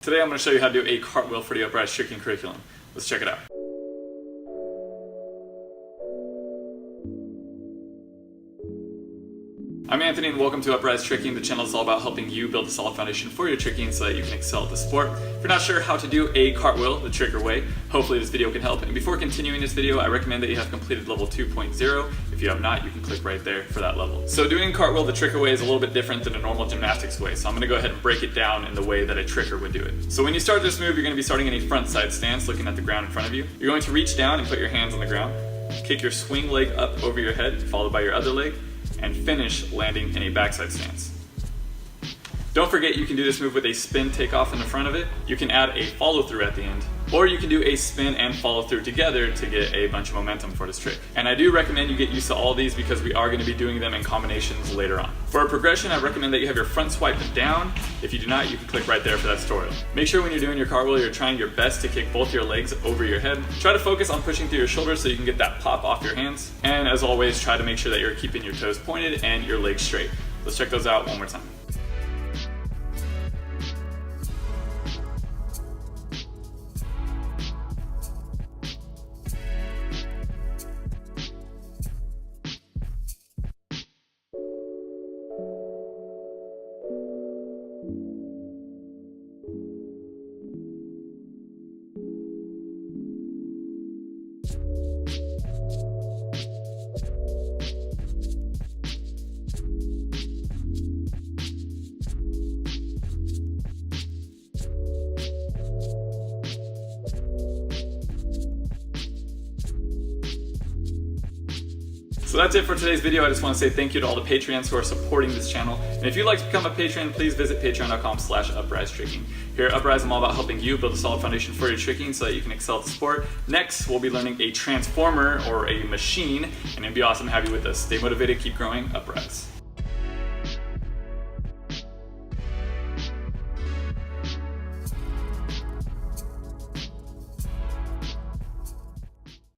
Today I'm going to show you how to do a cartwheel for the Upraiz Tricking curriculum. Let's check it out. I'm Anthony and welcome to Upraiz Tricking. The channel is all about helping you build a solid foundation for your tricking so that you can excel at the sport. If you're not sure how to do a cartwheel the tricker way, hopefully this video can help. And before continuing this video, I recommend that you have completed level 2.0. If you have not, you can click right there for that level. So doing cartwheel the tricker way is a little bit different than a normal gymnastics way. So I'm going to go ahead and break it down in the way that a tricker would do it. So when you start this move, you're going to be starting in a front side stance, looking at the ground in front of you. You're going to reach down and put your hands on the ground. Kick your swing leg up over your head, followed by your other leg, and finish landing in a backside stance. Don't forget you can do this move with a spin takeoff in the front of it. You can add a follow through at the end, or you can do a spin and follow through together to get a bunch of momentum for this trick. And I do recommend you get used to all these because we are going to be doing them in combinations later on. For a progression, I recommend that you have your front swipe down. If you do not, you can click right there for that tutorial. Make sure when you're doing your cartwheel, you're trying your best to kick both your legs over your head. Try to focus on pushing through your shoulders so you can get that pop off your hands. And as always, try to make sure that you're keeping your toes pointed and your legs straight. Let's check those out one more time. So that's it for today's video. I just want to say thank you to all the Patreons who are supporting this channel. And if you'd like to become a patron, please visit patreon.com/Upraiz Tricking. Here at Upraiz, I'm all about helping you build a solid foundation for your tricking so that you can excel at the sport. Next, we'll be learning a transformer or a machine, and it'd be awesome to have you with us. Stay motivated, keep growing, Upraiz.